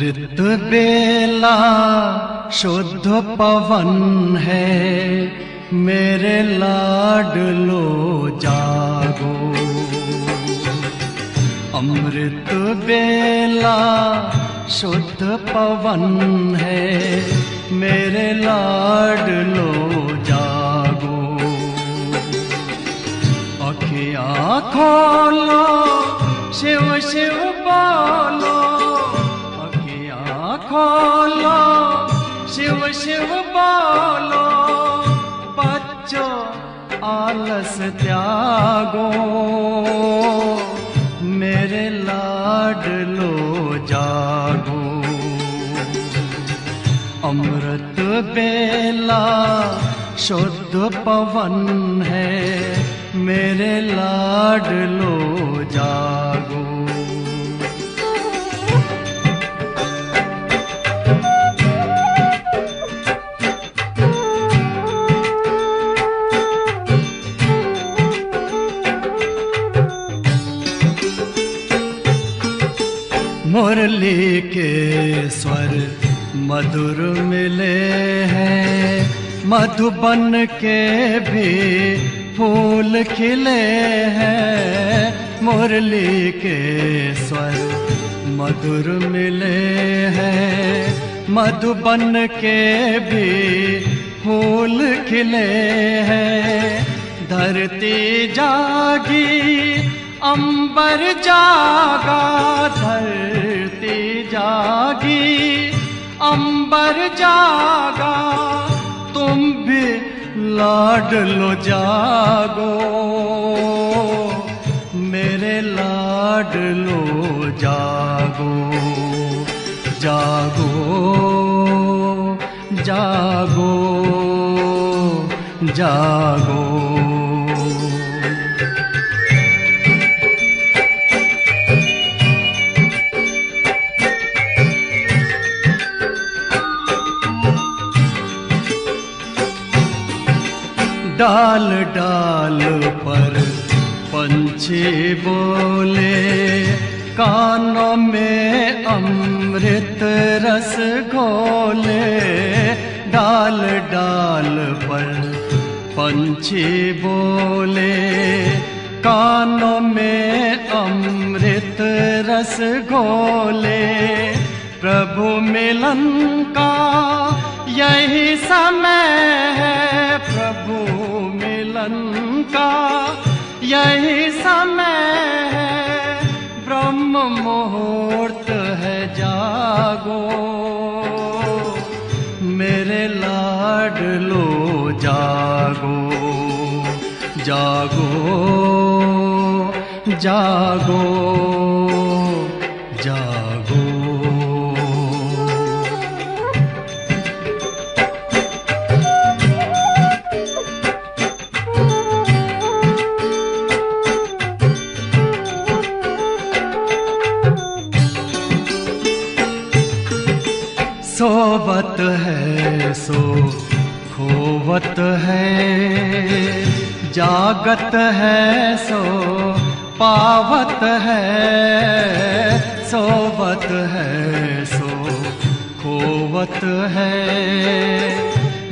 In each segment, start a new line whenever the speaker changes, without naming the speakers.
अमृत बेला शुद्ध पवन है, मेरे लाडलो जागो। अमृत बेला शुद्ध पवन है, मेरे लाडलो जागो। अखियाँ खोलो, शिव शिव बोलो, अखियाँ खोलो, शिव शिव बोलो। बच्चों आलस त्यागो, मेरे लाडलो जागो। अमृत बेला शुद्ध पवन है, मेरे लाडलो जागो। मुरली के स्वर मधुर मिले हैं, मधुबन के भी फूल खिले हैं। मुरली के स्वर मधुर मिले हैं, मधुबन के भी फूल खिले हैं। धरती जागी, अंबर जागा, धरती जागी, अंबर जागा। तुम भी लाडलो जागो, मेरे लाडलो जागो। जागो जागो जागो। डाल डाल पर पंछी बोले, कानों में अमृत रस घोले। डाल डाल पर पंछी बोले, कानों में अमृत रस घोले। प्रभु मिलन का यही समय है, प्रभु मिलन का यही समय है। ब्रह्म मुहूर्त है, जागो, मेरे लाडलो जागो। जागो जागो जागो। सोवत है सो खोवत है, जागत है सो पावत है। सोवत है सो खोवत है,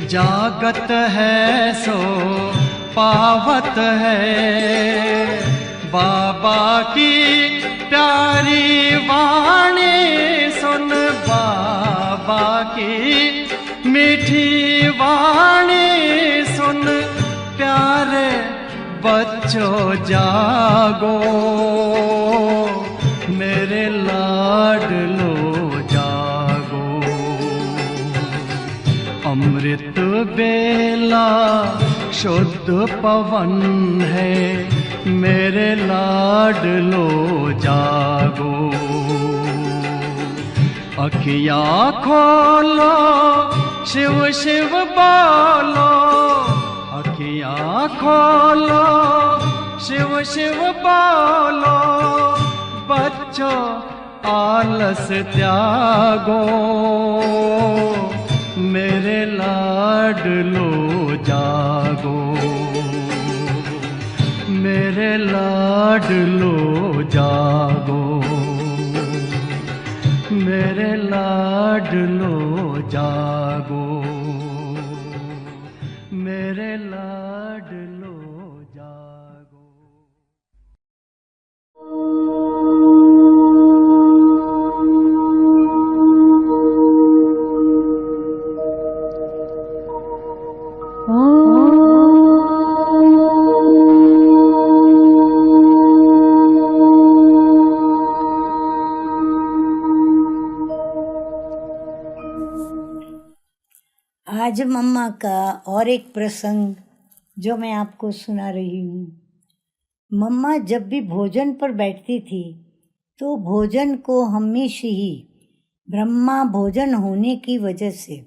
जागत है सो पावत है। बाबा की प्यारी वाणी सुन, बाबा की मीठी वाणी सुन। प्यारे बच्चों जागो, मेरे लाडलो जागो। अमृत बेला शुद्ध पवन है, मेरे लाडलो जागो। अखियाँ खोलो, शिव शिव बोलो, अखियाँ खोलो, शिव शिव बोलो। बच्चों आलस त्यागो, मेरे लाडलो जागो। मेरे लाडलो जागो, मेरे लाडलो लाडलो जागो, मेरे लाडलो जागो।
आज मम्मा का और एक प्रसंग जो मैं आपको सुना रही हूँ। मम्मा जब भी भोजन पर बैठती थी तो भोजन को हमेशा ही ब्रह्मा भोजन होने की वजह से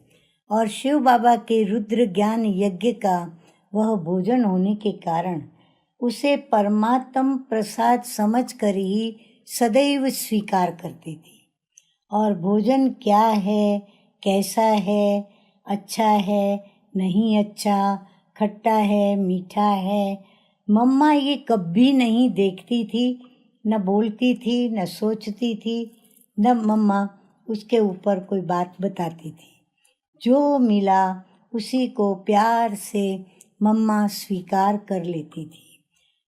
और शिव बाबा के रुद्र ज्ञान यज्ञ का वह भोजन होने के कारण उसे परमात्म प्रसाद समझकर ही सदैव स्वीकार करती थी। और भोजन क्या है, कैसा है, अच्छा है, नहीं अच्छा, खट्टा है, मीठा है, मम्मा ये कभी नहीं देखती थी, न बोलती थी, न सोचती थी, न मम्मा उसके ऊपर कोई बात बताती थी। जो मिला उसी को प्यार से मम्मा स्वीकार कर लेती थी।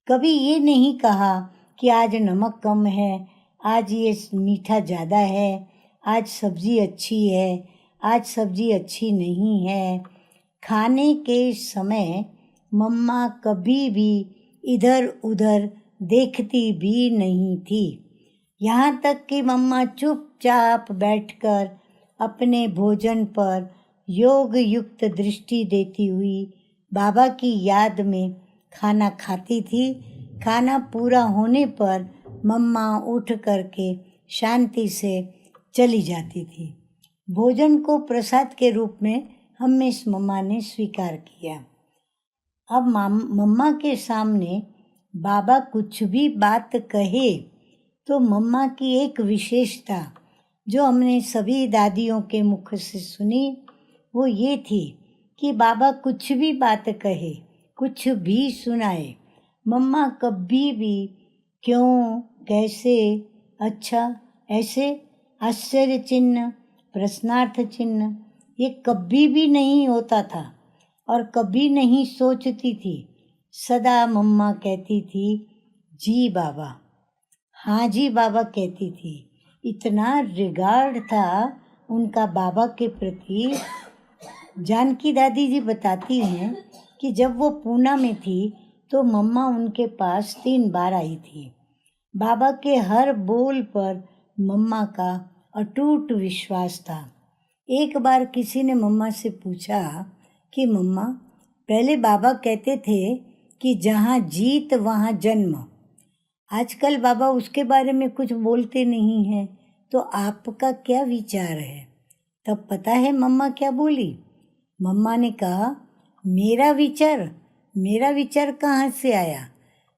कभी ये नहीं कहा कि आज नमक कम है, आज ये मीठा ज़्यादा है, आज सब्ज़ी अच्छी है, आज सब्ज़ी अच्छी नहीं है। खाने के समय मम्मा कभी भी इधर उधर देखती भी नहीं थी। यहाँ तक कि मम्मा चुपचाप बैठकर अपने भोजन पर योग युक्त दृष्टि देती हुई बाबा की याद में खाना खाती थी। खाना पूरा होने पर मम्मा उठ करके शांति से चली जाती थी। भोजन को प्रसाद के रूप में हमेशा मम्मा ने स्वीकार किया। अब मम्मा के सामने बाबा कुछ भी बात कहे तो मम्मा की एक विशेषता जो हमने सभी दादियों के मुख से सुनी वो ये थी कि बाबा कुछ भी बात कहे, कुछ भी सुनाए, मम्मा कभी भी क्यों, कैसे, अच्छा, ऐसे आश्चर्य चिन्ह, प्रश्नार्थ चिन्ह ये कभी भी नहीं होता था और कभी नहीं सोचती थी। सदा मम्मा कहती थी जी बाबा, हाँ जी बाबा कहती थी। इतना रिगार्ड था उनका बाबा के प्रति। जानकी दादी जी बताती हैं कि जब वो पूना में थी तो मम्मा उनके पास 3 बार आई थी। बाबा के हर बोल पर मम्मा का अटूट विश्वास था। एक बार किसी ने मम्मा से पूछा कि मम्मा, पहले बाबा कहते थे कि जहाँ जीत वहाँ जन्म, आजकल बाबा उसके बारे में कुछ बोलते नहीं हैं, तो आपका क्या विचार है? तब पता है मम्मा क्या बोली? मम्मा ने कहा, मेरा विचार कहाँ से आया?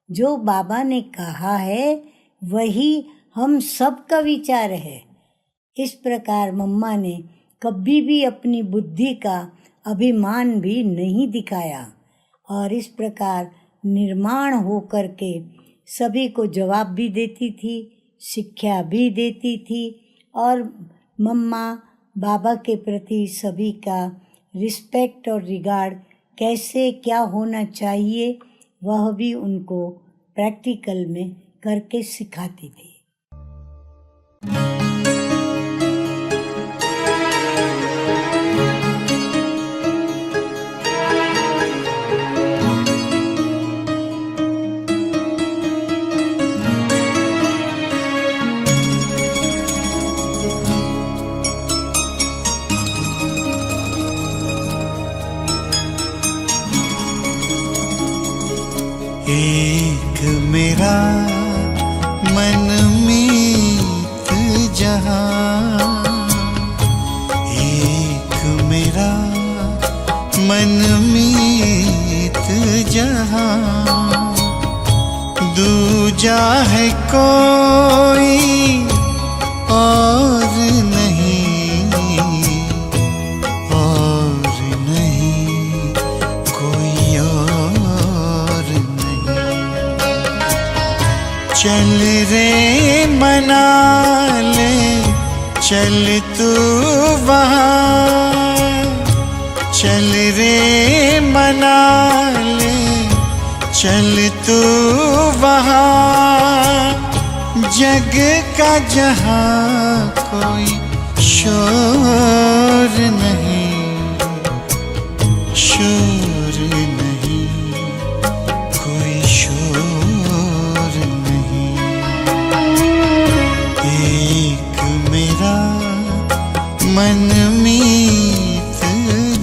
जो बाबा ने कहा है वही हम सबका विचार है। इस प्रकार मम्मा ने कभी भी अपनी बुद्धि का अभिमान भी नहीं दिखाया और इस प्रकार निर्माण होकर के सभी को जवाब भी देती थी, शिक्षा भी देती थी और मम्मा बाबा के प्रति सभी का रिस्पेक्ट और रिगार्ड कैसे क्या होना चाहिए वह भी उनको प्रैक्टिकल में करके सिखाती थी।
एक मेरा मनमीत जहां, एक मेरा मनमीत जहां, दूजा है कोई और नहीं, और नहीं कोई और नहीं। चल रे मना ले चल तू वहाँ, चल रे मनाली, चल तू वहाँ, जग का जहाँ कोई शोर नहीं, शोर नहीं, कोई शोर नहीं। एक मेरा मनमीत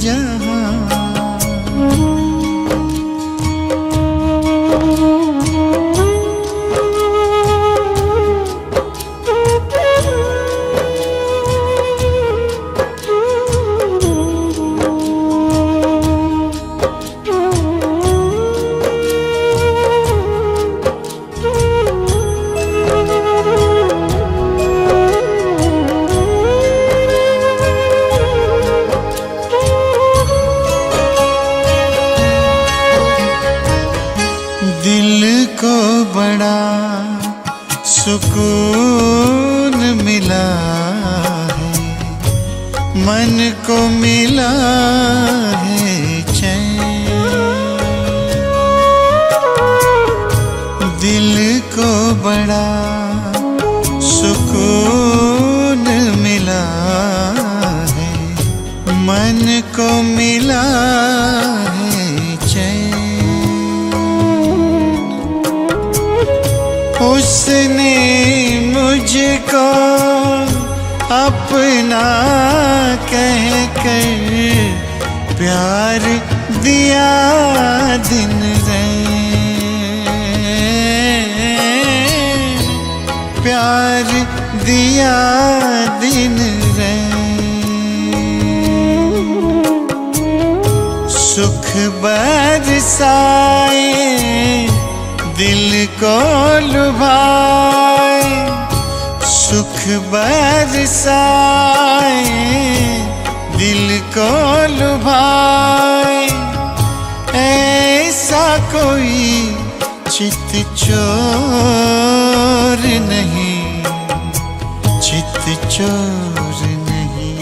जहाँ, दिल को बड़ा सुकून मिला है, मन को मिला है चैन। दिल को बड़ा सुकून मिला है, मन को मिला है चैन। उसने मुझको अपना कह कर प्यार दिया दिन रैन, प्यार दिया दिन रैन। सुख बरसाए दिल को लुभाए, सुख बरसाए दिल को लुभाए, ऐसा कोई चित चोर नहीं, चित चोर नहीं,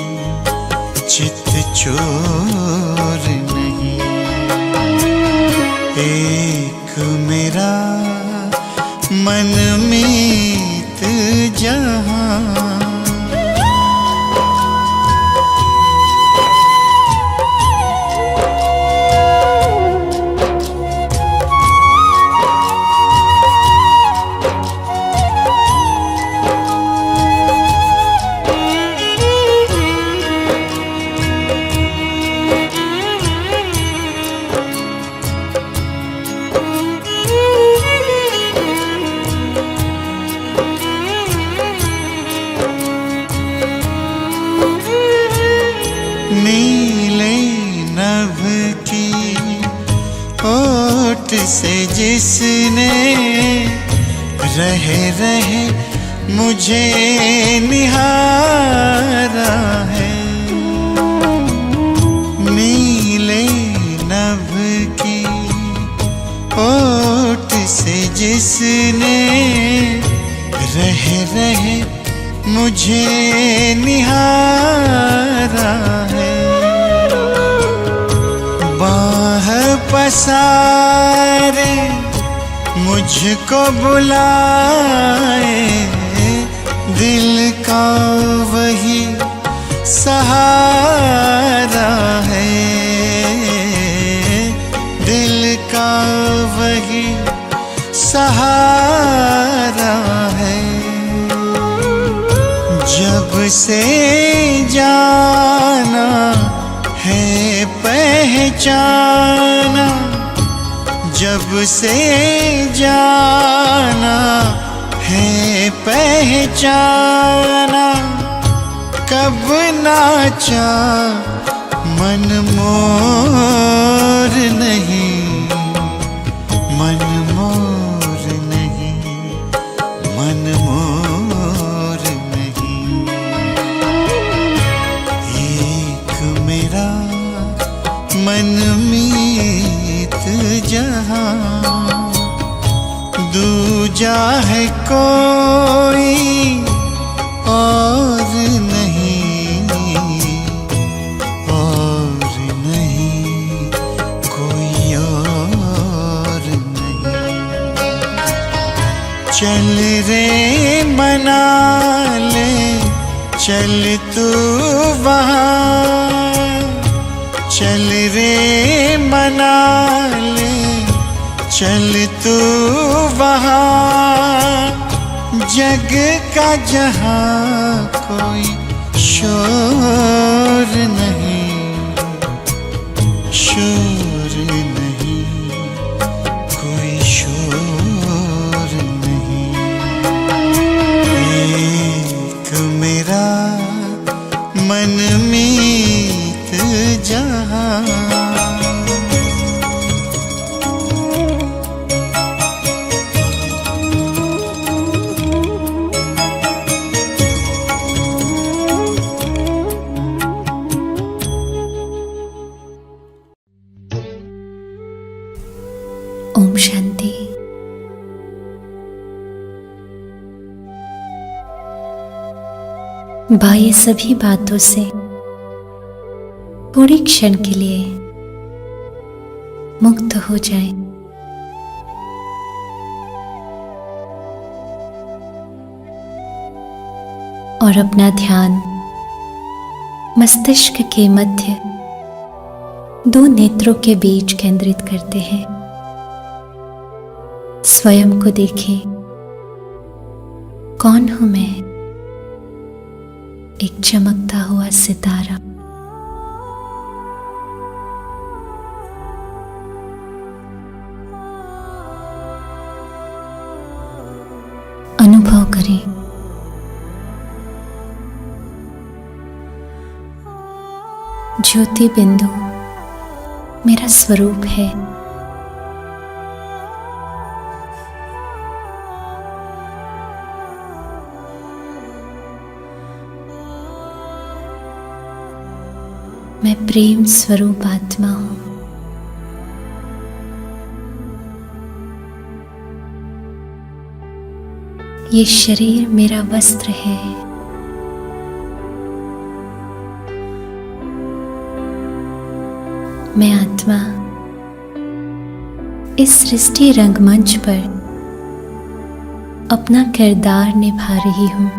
चित चोर नहीं। एक मेरा मनमीत जहाँ, नीले नभ की ओट से जिसने रह रहे मुझे निहारा है, नीले नभ की ओट से जिसने रह रहे मुझे निहारा है। बाह पसारे मुझको बुलाए, दिल का वही सहारा है, दिल का वही सहारा है। जब से जाना है पहचाना, जब से जाना है पहचाना, कब नाचा मन मोर नहीं, मन मोर नहीं, मन मोर नहीं। एक मेरा मनमीत जहाँ, दूजा है कोई और नहीं। चल रे मना ले चल तू वहाँ, चल रे मना ले चल तू वहाँ, जग का जहाँ कोई शोर नहीं, शोर नहीं, कोई शोर नहीं। एक मेरा मनमीत जहाँ।
ओम शांति। बाह्य सभी बातों से थोड़े क्षण के लिए मुक्त हो जाए। और अपना ध्यान मस्तिष्क के मध्य दो नेत्रों के बीच केंद्रित करते हैं। स्वयं को देखें, कौन हूं मैं? एक चमकता हुआ सितारा। अनुभव करें ज्योति बिंदु मेरा स्वरूप है। मैं प्रेम स्वरूप आत्मा हूं। ये शरीर मेरा वस्त्र है। मैं आत्मा इस सृष्टि रंगमंच पर अपना किरदार निभा रही हूं।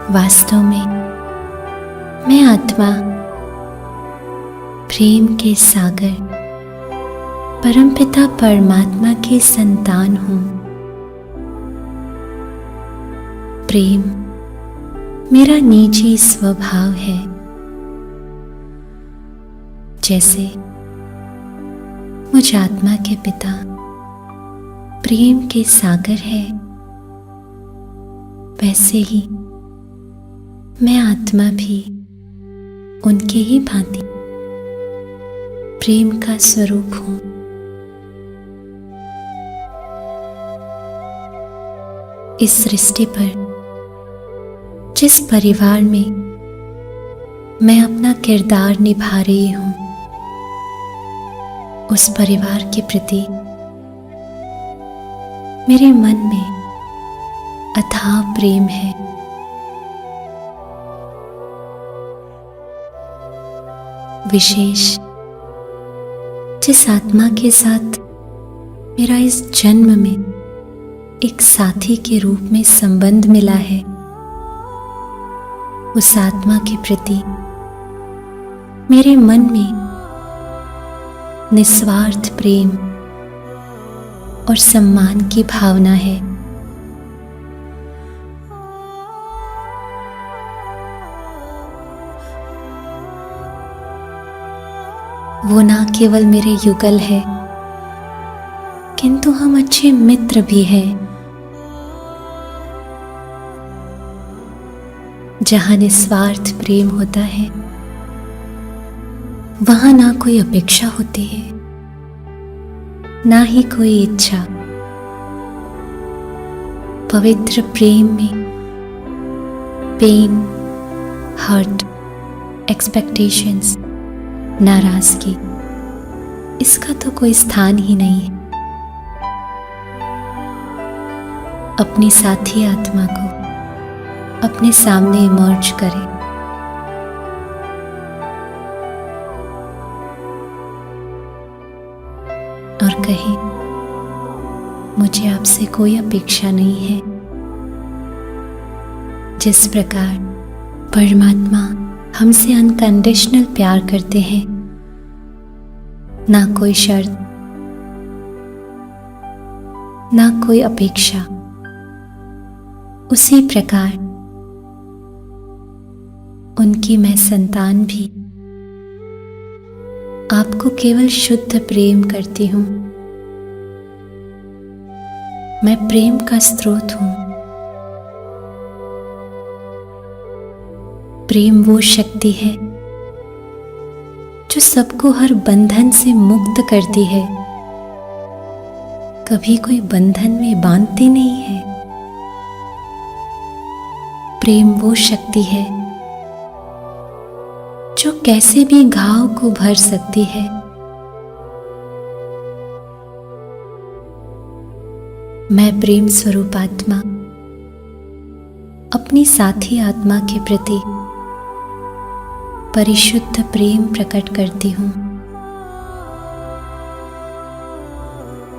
वास्तव में मैं आत्मा प्रेम के सागर परमपिता परमात्मा की संतान हूं। प्रेम मेरा निजी स्वभाव है। जैसे मुझ आत्मा के पिता प्रेम के सागर है, वैसे ही मैं आत्मा भी उनके ही भांति प्रेम का स्वरूप हूं। इस सृष्टि पर जिस परिवार में मैं अपना किरदार निभा रही हूं, उस परिवार के प्रति मेरे मन में अथाह प्रेम है। विशेष जिस आत्मा के साथ मेरा इस जन्म में एक साथी के रूप में संबंध मिला है, उस आत्मा के प्रति मेरे मन में निस्वार्थ प्रेम और सम्मान की भावना है। वो ना केवल मेरे युगल है, किंतु हम अच्छे मित्र भी हैं। जहां निस्वार्थ प्रेम होता है, वहां ना कोई अपेक्षा होती है, ना ही कोई इच्छा। पवित्र प्रेम में पेन, हर्ट, एक्सपेक्टेशंस, नाराजगी, इसका तो कोई स्थान ही नहीं है। अपनी साथी आत्मा को अपने सामने इमर्ज करें। और कहे, मुझे आपसे कोई अपेक्षा नहीं है। जिस प्रकार परमात्मा हमसे अनकंडीशनल प्यार करते हैं, ना कोई शर्त, ना कोई अपेक्षा, उसी प्रकार उनकी मैं संतान भी आपको केवल शुद्ध प्रेम करती हूं। मैं प्रेम का स्रोत हूं। प्रेम वो शक्ति है जो सबको हर बंधन से मुक्त करती है, कभी कोई बंधन में बांधती नहीं है। प्रेम वो शक्ति है जो कैसे भी घाव को भर सकती है। मैं प्रेम स्वरूप आत्मा अपनी साथी आत्मा के प्रति परिशुद्ध प्रेम प्रकट करती हूं।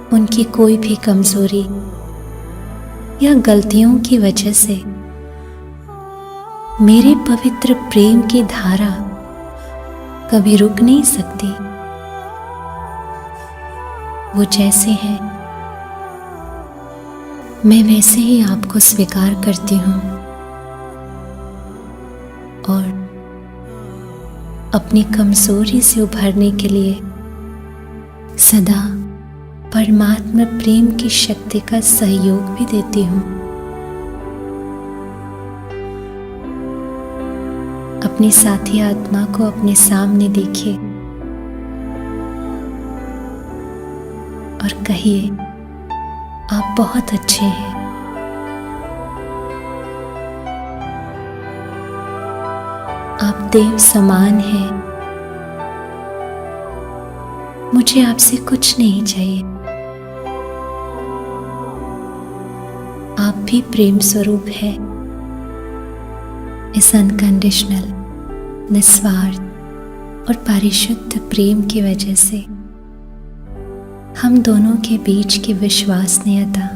उनकी कोई भी कमजोरी या गलतियों की वजह से मेरे पवित्र प्रेम की धारा कभी रुक नहीं सकती। वो जैसे हैं, मैं वैसे ही आपको स्वीकार करती हूं और अपनी कमजोरी से उभरने के लिए सदा परमात्मा प्रेम की शक्ति का सहयोग भी देती हूं। अपनी साथी आत्मा को अपने सामने देखिए और कहिए, आप बहुत अच्छे हैं। आप देव समान हैं। मुझे आपसे कुछ नहीं चाहिए। आप भी प्रेम स्वरूप है। इस अनकंडीशनल, निस्वार्थ और परिशुद्ध प्रेम की वजह से हम दोनों के बीच की विश्वसनीयता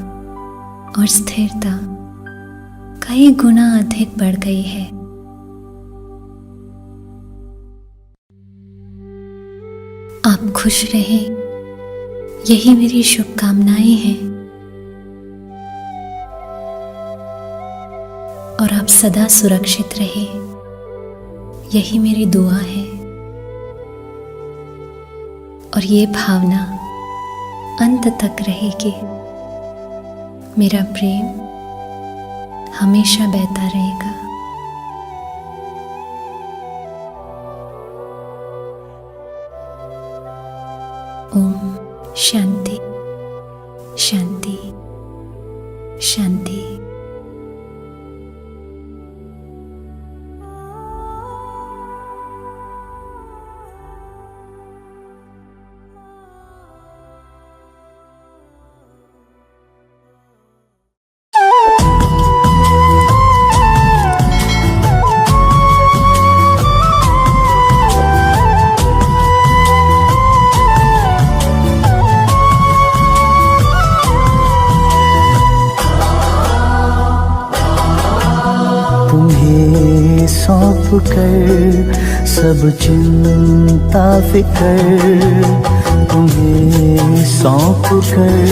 और स्थिरता कई गुना अधिक बढ़ गई है। आप खुश रहें, यही मेरी शुभकामनाएं हैं और आप सदा सुरक्षित रहें, यही मेरी दुआ है। और ये भावना अंत तक रहेगी। मेरा प्रेम हमेशा बहता रहेगा। ओम शांति शांति शांति।
सौंप कर सब चिंता फिकर, तुम्हें सौंप कर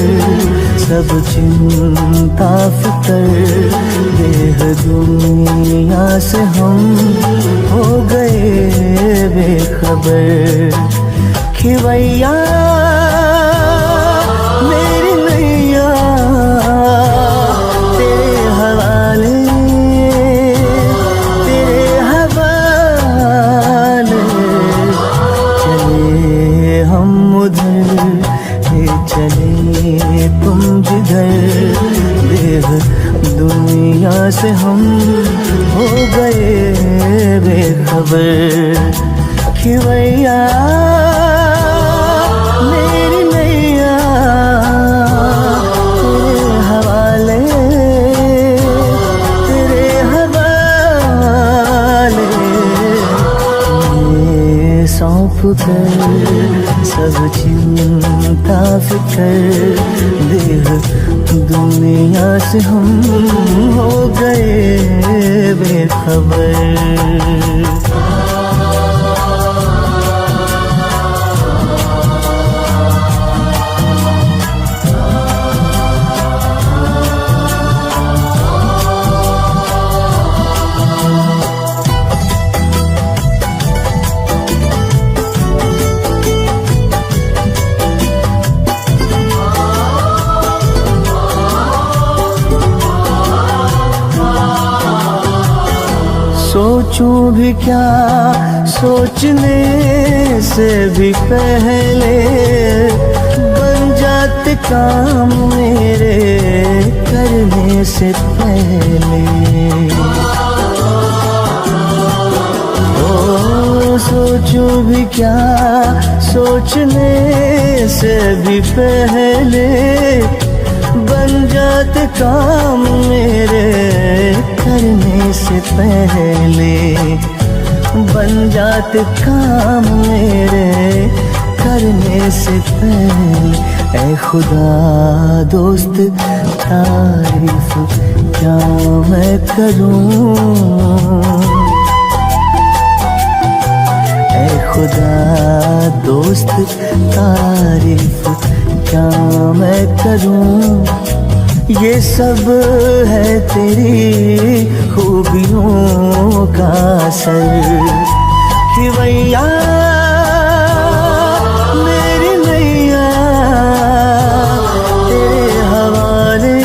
सब चिंता फिकर, देह दुनिया से हम हो गए बेखबर। खिवैया मेरी नैया तेरे हवाले, चले तुम जिधर, देह दुनिया से हम हो गए बेखबर। खिवैया मेरी नैया तेरे हवाले, तेरे हवाले, सौंप कर सब चिंता फिकर देह दुनिया से हम हो गए बेखबर। सोचूं भी क्या सोचने से भी पहले बन जाते काम मेरे करने से पहले। ओ सोचूं भी क्या सोचने से भी पहले बन जाते काम मेरे करने से पहले। बन जाते काम मेरे करने से पहले। ऐ खुदा दोस्त तारीफ क्या मैं करूं, ऐ खुदा दोस्त तारीफ क्या मैं करूं। ये सब है तेरी खूबियों का असर कि भैया मेरी नैया तेरे हवाले,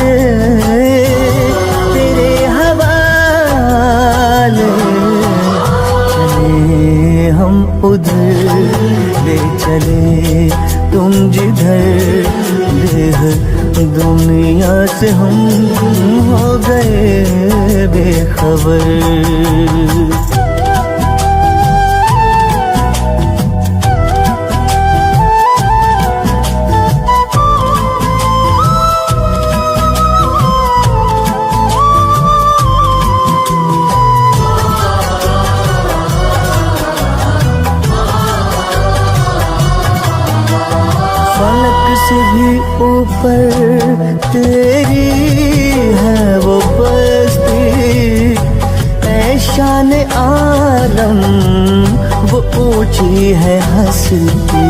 तेरे हवाले। चले हम उधर ले चले तुम जिधर देह दुनिया से हम हो गए बेखबर। से भी ऊपर तेरी है वो बस्ती, ऐ शान आलम वो ऊंची है हस्ती।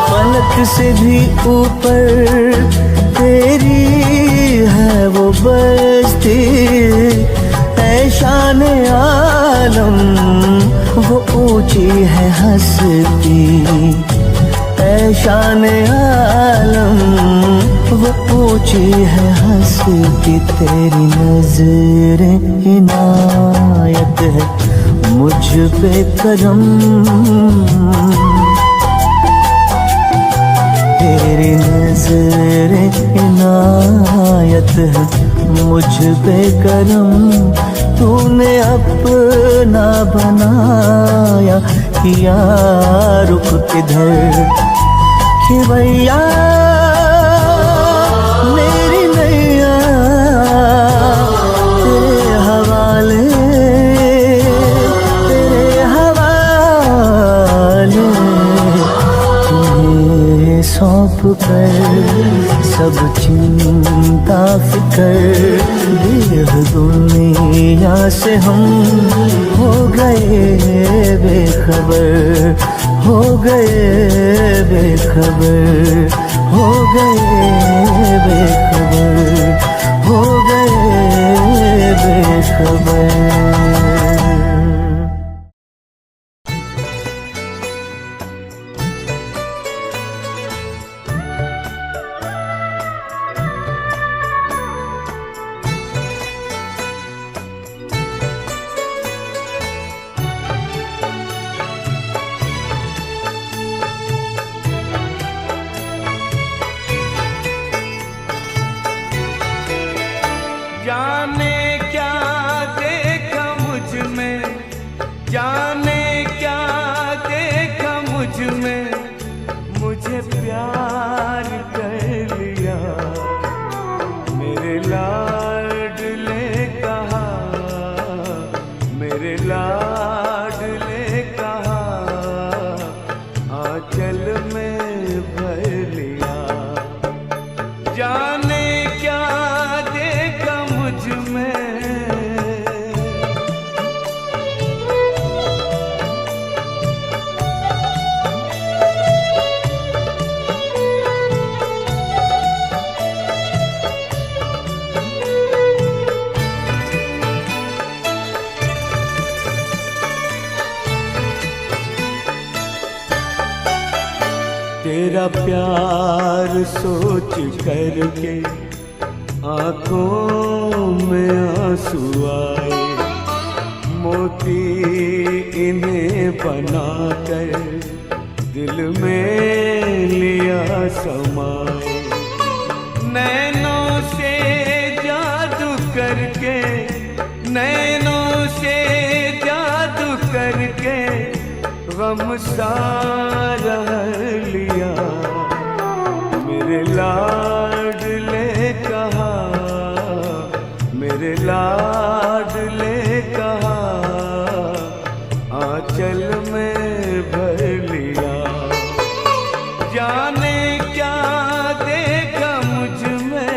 फलक से भी ऊपर तेरी है वो बस्ती, ऐ शान आलम वो ऊंची है हस्ती। ऐ शान आलम वो ऊंची है हस्ती। तेरी नज़र इनायत है मुझ पे करम, तेरी नज़र इनायत है मुझ पे करम। तूने अपना बनाया किया रुख किधर कि भैया मेरी नैया तेरे हवाले, तेरे हवाले। तुम्हें सौंप कर सब चिंता फिकर देह दुनिया से हम हो गए बेखबर, हो गए बेखबर, हो गए बेखबर, हो गए बेखबर।
जाने क्या देखा मुझ में, जाने क्या देखा मुझ में, मुझे प्यार कर लिया। मेरे लाडले कहा, मेरे लाडले तेरा प्यार सोच करके आंखों में आंसू आए, मोती इन्हें बनाकर दिल में लिया समाए। नैनों से जादू करके, नैनों से जादू करके गम सारा लिया। मेरे लाडले कहा, मेरे लाडले कहा, आंचल में भर लिया। जाने क्या देखा मुझ में,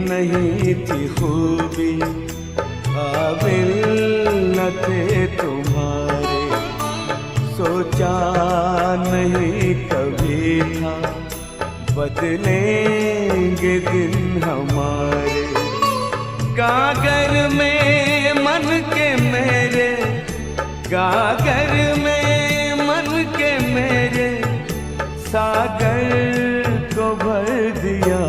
नहीं थी खूबी काबिल न थे तुम्हारे, सोचा नहीं कभी था बदलेंगे दिन हमारे। गागर में मन के मेरे, गागर में मन के मेरे, सागर को भर दिया।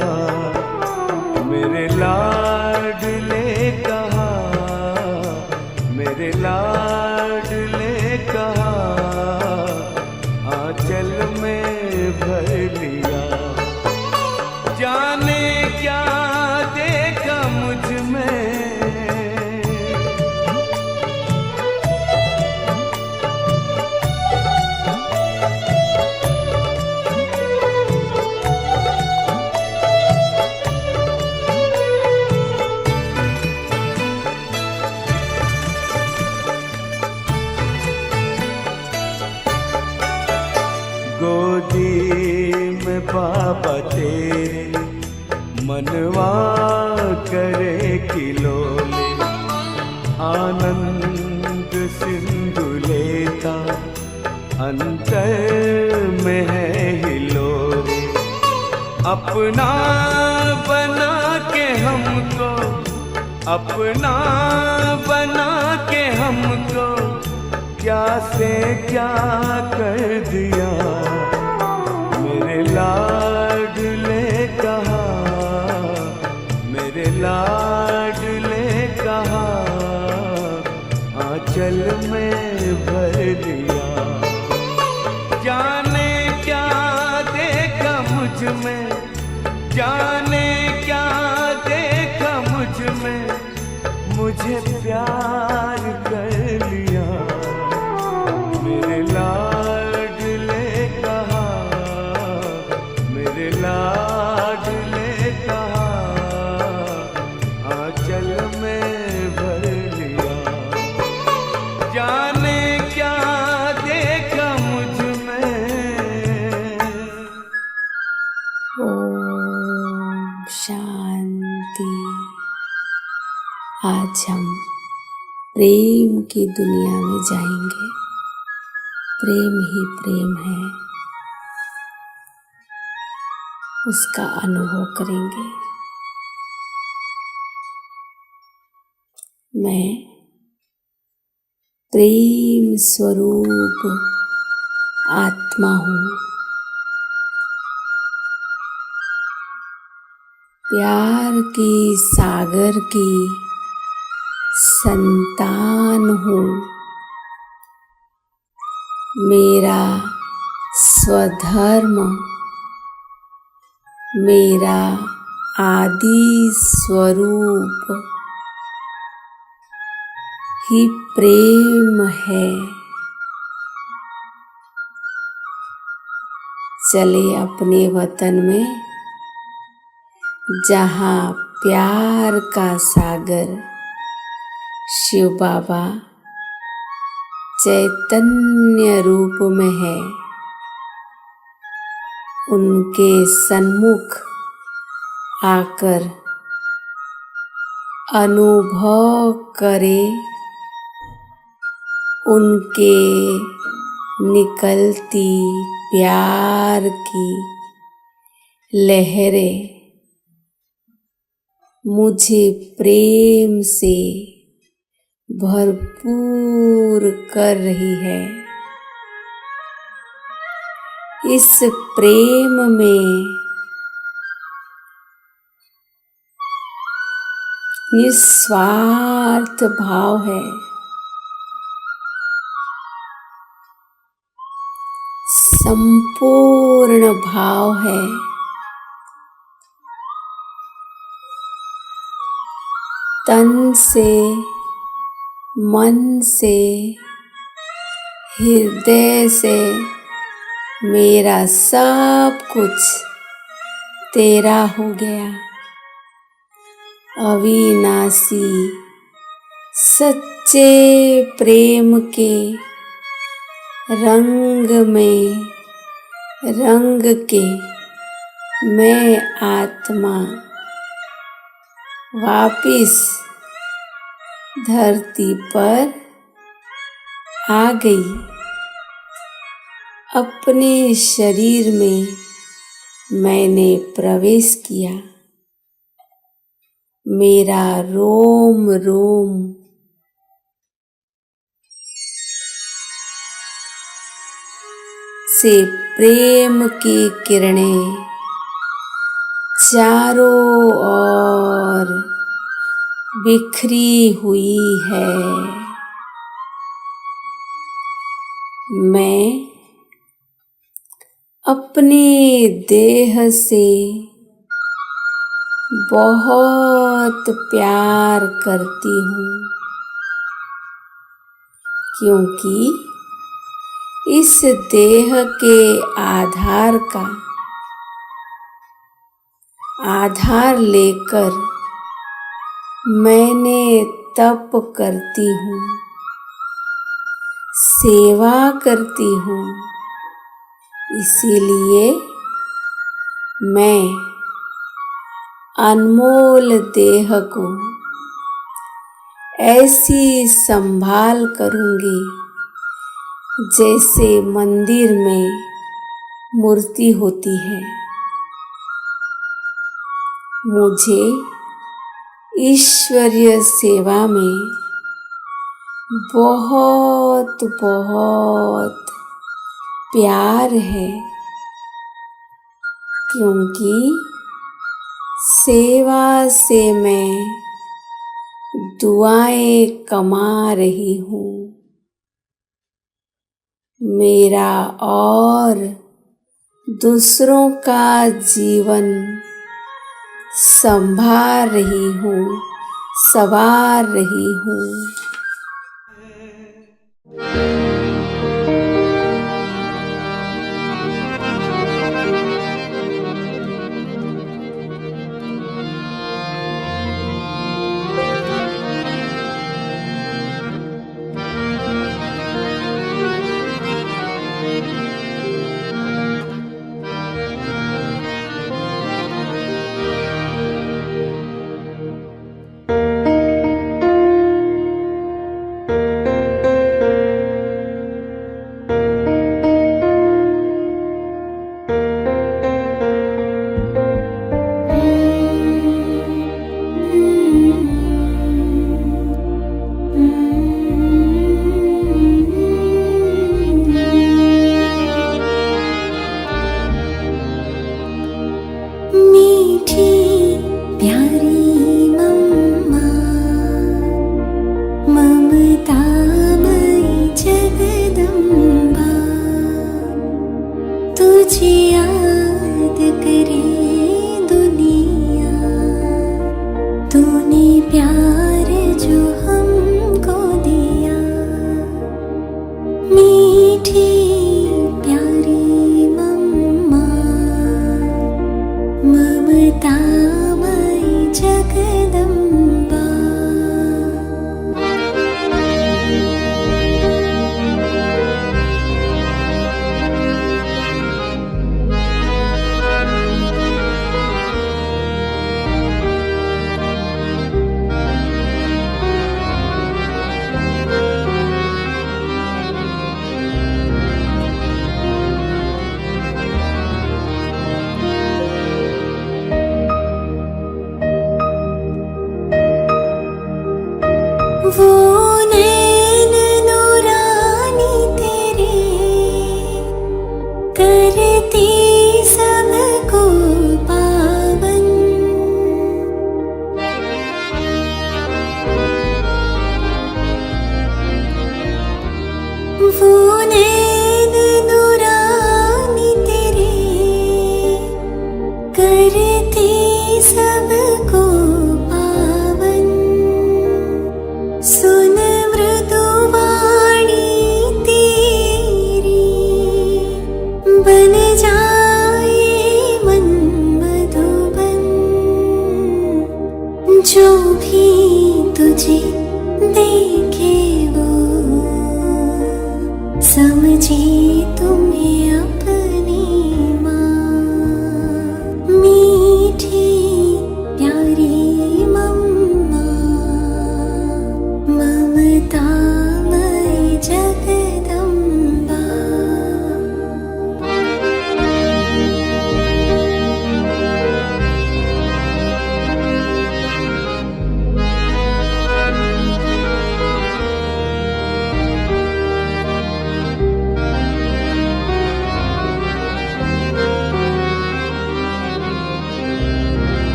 मेरे लाडले कहा, मेरे लाडले कहा, आंचल में भर लिया। जाने क्या देखा मुझ में, गोदी में बाबा तेरे मनवा करे खिलौने, आनंद सिंधु लेता अंतर में है हिलोरे। अपना बना के हमको, अपना बना के हमको, क्या से क्या कर दिया। मेरे लाडले कहा, मेरे लाडले कहा, आंचल में भर दिया। जाने क्या देखा मुझ में, जाने क्या देखा मुझ में, मुझे प्यार कर लिया। मेरे लाडले कहा, मेरे लाडले कहा, आंचल में भर लिया। जाने क्या देखा मुझ में।
ओम शांति। आज हम प्रेम की दुनिया में जाएंगे। प्रेम ही प्रेम है, उसका अनुभव करेंगे। मैं प्रेम स्वरूप आत्मा हूँ। प्यार की सागर की संतान हूँ। मेरा स्वधर्म, मेरा आदि स्वरूप ही प्रेम है। चले अपने वतन में जहाँ प्यार का सागर शिव बाबा चैतन्य रूप में है। उनके सन्मुख आकर अनुभव करे उनके निकलती प्यार की लहरें मुझे प्रेम से भरपूर कर रही है। इस प्रेम में निस्वार्थ भाव है। संपूर्ण भाव है। तन से, मन से, हृदय से मेरा सब कुछ तेरा हो गया। अविनाशी सच्चे प्रेम के रंग में रंग के मैं आत्मा वापिस धरती पर आ गई। अपने शरीर में मैंने प्रवेश किया। मेरा रोम रोम से प्रेम की किरणें चारों ओर बिखरी हुई है। मैं अपने देह से बहुत प्यार करती हूँ, क्योंकि इस देह के आधार लेकर मैंने तप करती हूँ, सेवा करती हूँ। इसीलिए मैं अनमोल देह को ऐसी संभाल करूँगी जैसे मंदिर में मूर्ति होती है। मुझे ईश्वरीय सेवा में बहुत बहुत प्यार है, क्योंकि सेवा से मैं दुआएं कमा रही हूँ। मेरा और दूसरों का जीवन संभाल रही हूँ, संवार रही हूँ।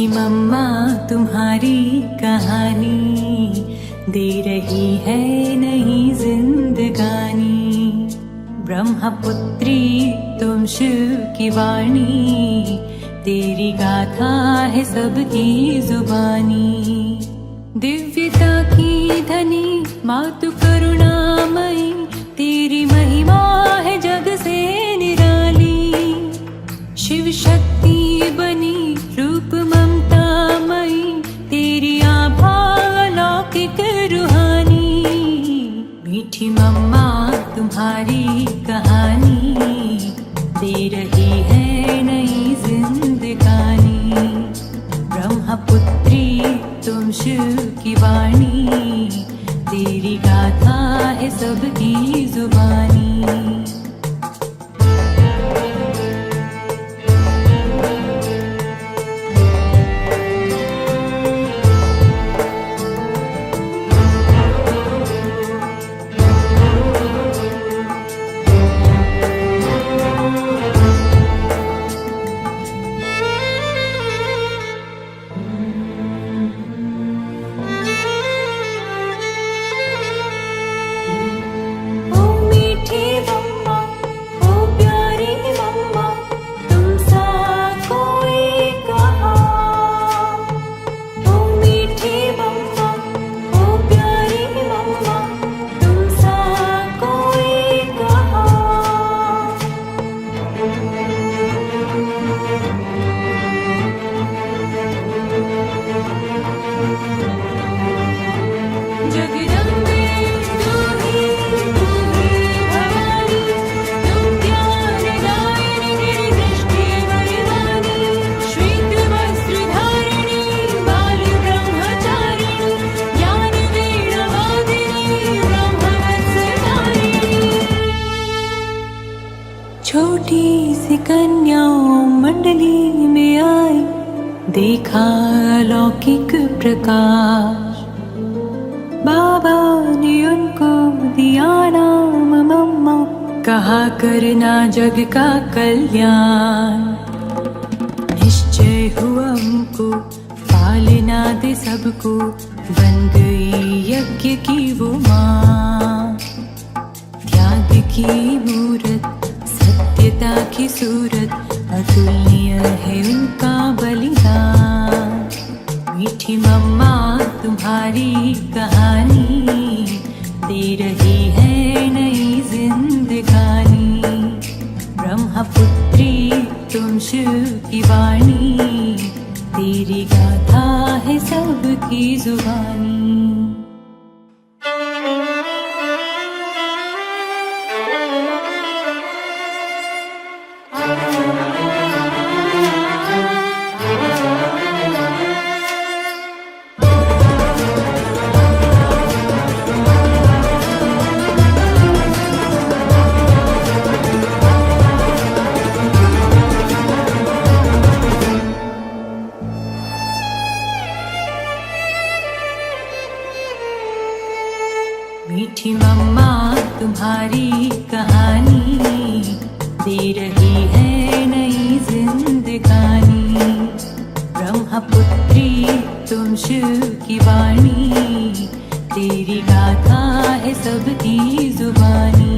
मीठी मम्मा तुम्हारी कहानी दे रही है नई जिंदगानी। ब्रह्मपुत्री तुम शिव की वाणी, तेरी गाथा है सबकी जुबानी। दिव्यता की धनी मातु करुणामयी, तेरी महिमा है जग से निराली। शिव शक्ति बनी रूप ममतामयी, तेरी आभा अलौकिक रूहानी। मीठी मम्मा तुम्हारी कहानी दे रही है नई जिंदगानी। ब्रह्मपुत्री तुम शिव की वाणी, तेरी गाथा है सबकी जुबानी। छोटी सी कन्याओं मंडली में आई, देखा अलौकिक प्रकाश। बाबा ने उनको दिया नाम मम्मा, कहा करना जग का कल्याण। निश्चय हुआ उनको पालना दे सबको, बन गई यज्ञ की वो माँ। त्याग की मूरत सत्यता की सूरत, अतुलनीय है उनका बलिदान। मीठी मम्मा तुम्हारी कहानी दे रही है नई जिंदगानी। ब्रह्मपुत्री तुम शिव की वाणी, तेरी गाथा है सबकी जुबानी। मीठी मम्मा तुम्हारी कहानी दे रही है नई जिंदगानी। ब्रह्मपुत्री तुम शिव की वाणी, तेरी गाथा है सबकी जुबानी।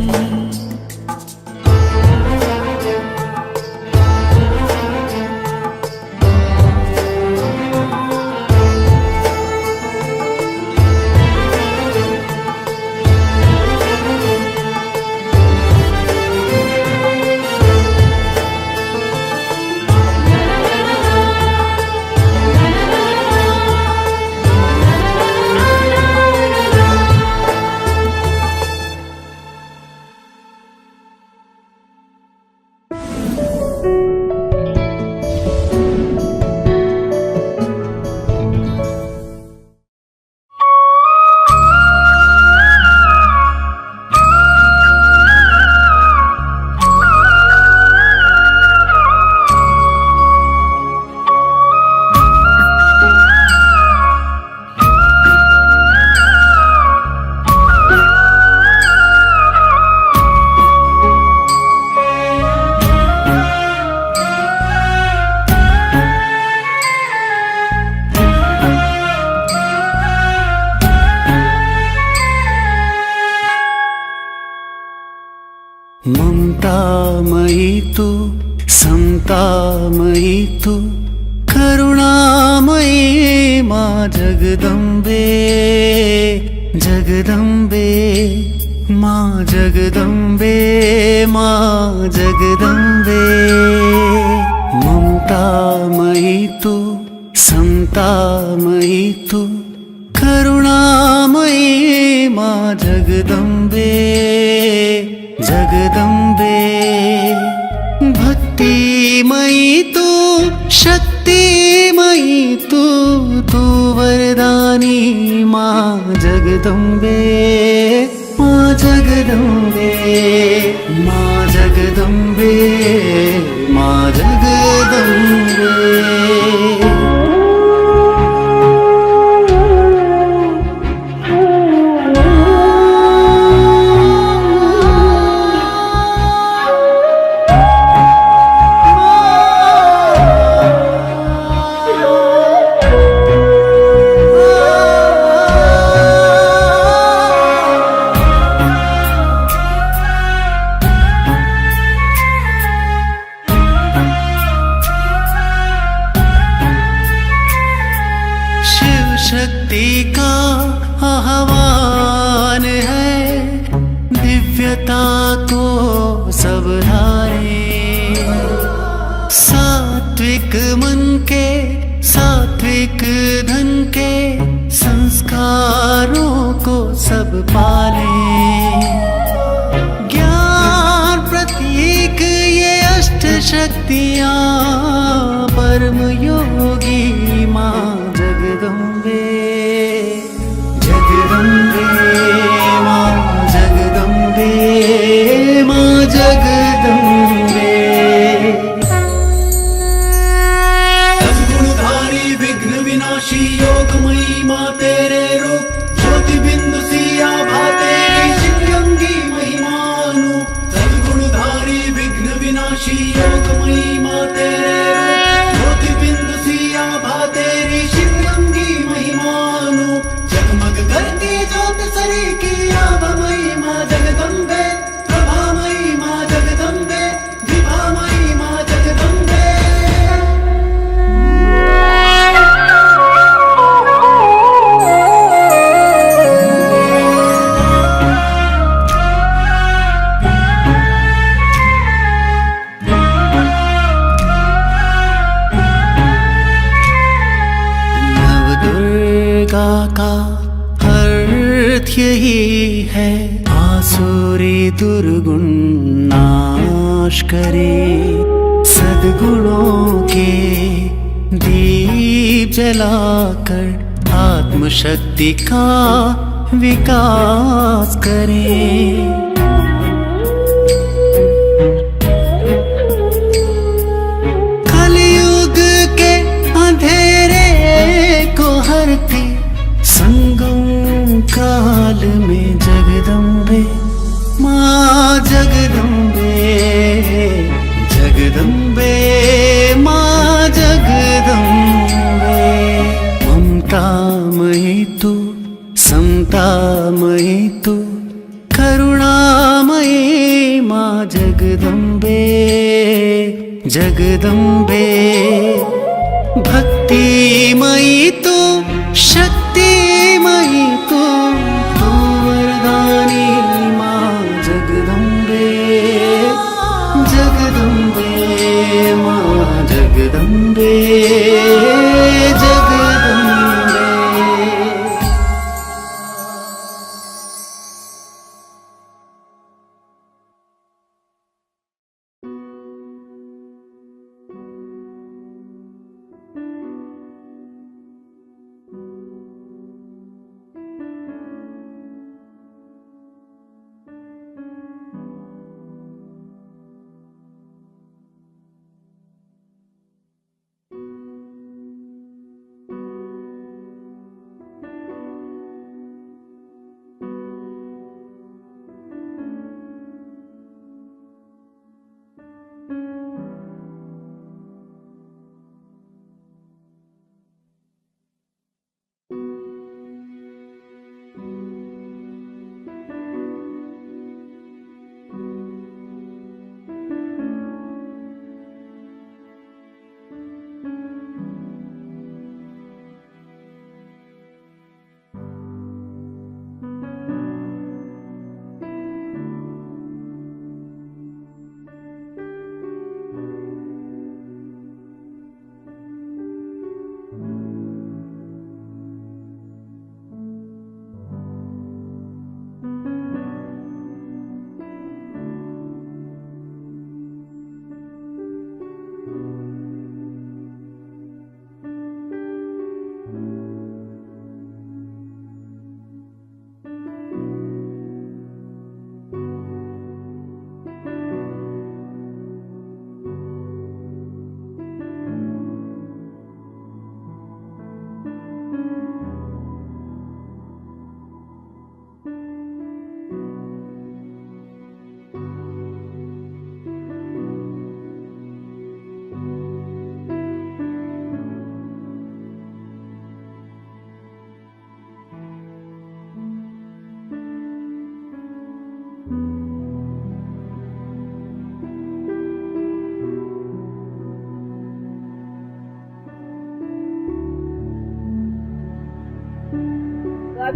ममतामयी तू, समतामयी तू, करुणामयी माँ जगदम्बे, जगदम्बे माँ जगदम्बे, माँ जगदम्बे। ममतामयी तू, समतामयी तू, करुणामयी माँ जगदम्बे, जगदम्बे। भक्तिमयी तू, शक्तिमयी तू, तू वरदानी माँ जगदम्बे, माँ जगदम्बे, माँ जगदम्बे, माँ जगदम्बे। शक्ति का आह्वान है, दिव्यता को सब धारे। सात्विक मन के, सात्विक धन के, संस्कारों को सब पाले। ज्ञान प्रतीक ये अष्ट शक्तियाँ, परम योगी माँ जगदम्बे, जगदम्बे माँ जगदम्बे, माँ जगदम्बे।
सद्गुणधारी विघ्न विनाशी योगमयी माँ तेरे रूप, ज्योति बिंदु सिया भाते शिवलिंगी महिमानु। सद्गुणधारी विघ्न विनाशी योगमयी माँ तेरे रूप, ज्योति बिंदु सिया भाते शिवलिंगी महिमानु। जगमग करती ज्योत सरी की आभमयी माँ जगदम्बे, प्रभामयी माँ जगदम्बे, विभामयी माँ जगदम्बे।
नवदुर्गा का अर्थ यही है, आसुरी दुर्गुण नाश करे। सद्गुणों के दीप जलाकर आत्मशक्ति का विकास करे। कलयुग के अंधेरे को हरती, संगम काल में जगदम्बे, माँ जगदम्बे, जगदम्बे माँ जगदम्बे। ममतामयी तू, समतामयी तू, करुणामयी माँ जगदम्बे, जगदम्बे। भक्तिमयी तू, शक्तिमयी तू, तू वरदानी माँ जगदम्बे, जगदम्बे माँ जगदम्बे, जगदम्बे।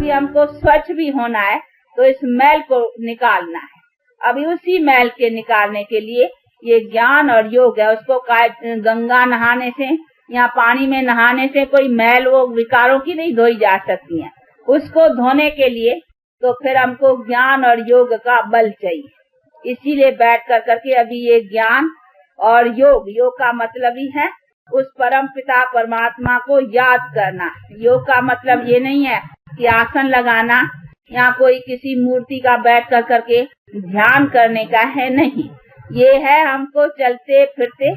अभी हमको स्वच्छ भी होना है तो इस मैल को निकालना है। अभी उसी मैल के निकालने के लिए ये ज्ञान और योग है। उसको गंगा नहाने से या पानी में नहाने से कोई मैल वो विकारों की नहीं धोई जा सकती है। उसको धोने के लिए तो फिर हमको ज्ञान और योग का बल चाहिए। इसीलिए बैठ कर करके अभी ये ज्ञान और योग का मतलब ही है उस परम पिता परमात्मा को याद करना। योग का मतलब ये नहीं है कि आसन लगाना या कोई किसी मूर्ति का बैठ कर करके ध्यान करने का है, नहीं। ये है हमको चलते फिरते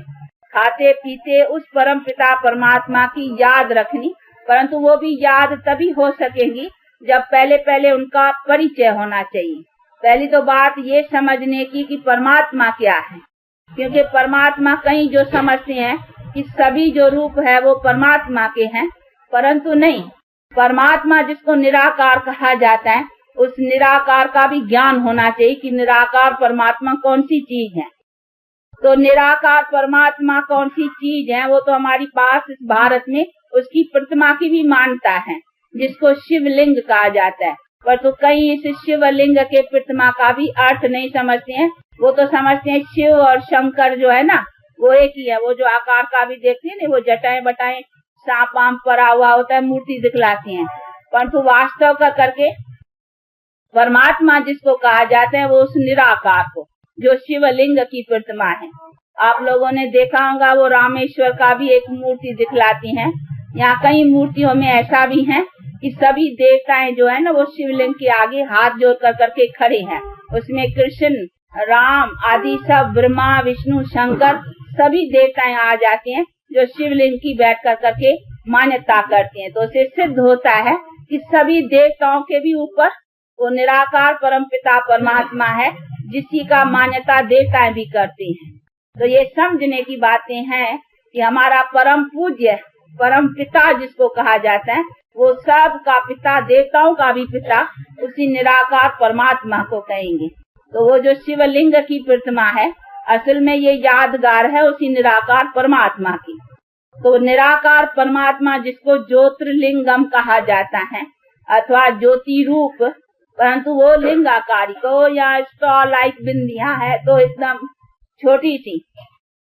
खाते पीते उस परम पिता परमात्मा की याद रखनी। परंतु वो भी याद तभी हो सकेगी जब पहले उनका परिचय होना चाहिए। पहली तो बात ये समझने की कि परमात्मा क्या है, क्योंकि परमात्मा कहीं जो समझते हैं कि सभी जो रूप है वो परमात्मा के हैं, परंतु नहीं। परमात्मा जिसको निराकार कहा जाता है उस निराकार का भी ज्ञान होना चाहिए कि निराकार परमात्मा कौन सी चीज है। तो निराकार परमात्मा कौन सी चीज है वो तो हमारी पास इस भारत में उसकी प्रतिमा की भी मान्यता है, जिसको शिवलिंग कहा जाता है। पर तो कई इस शिवलिंग के प्रतिमा का भी अर्थ नहीं समझते हैं। वो तो समझते हैं शिव और शंकर जो है ना वो एक ही है। वो जो आकार का भी देखते हैं ना, वो जटाएं बटाएं सांप वाम परा हुआ होता है, मूर्ति दिखलाती हैं। परंतु वास्तव का करके परमात्मा जिसको कहा जाता है वो उस निराकार को, जो शिवलिंग की प्रतिमा है। आप लोगों ने देखा होगा वो रामेश्वर का भी एक मूर्ति दिखलाती हैं। यहाँ कई मूर्तियों में ऐसा भी है कि सभी देवताएं जो है ना वो शिवलिंग के आगे हाथ जोड़ कर करके खड़े हैं। उसमें कृष्ण, राम आदि सब, ब्रह्मा विष्णु शंकर सभी देवताएं आ जाते हैं जो शिवलिंग की बैठ कर करके मान्यता करते हैं। तो उससे सिद्ध होता है कि सभी देवताओं के भी ऊपर वो निराकार परम पिता परमात्मा है, जिसी का मान्यता देवताएं भी करते हैं। तो ये समझने की बातें हैं कि हमारा परम पूज्य परम पिता जिसको कहा जाता है वो सब का पिता, देवताओं का भी पिता उसी निराकार परमात्मा को कहेंगे। तो वो जो शिवलिंग की प्रतिमा है असल में ये यादगार है उसी निराकार परमात्मा की। तो निराकार परमात्मा जिसको ज्योतिर्लिंगम कहा जाता है अथवा ज्योति रूप, परंतु वो लिंगाकारी को या स्टॉल लाइक बिंदियां है तो एकदम छोटी सी।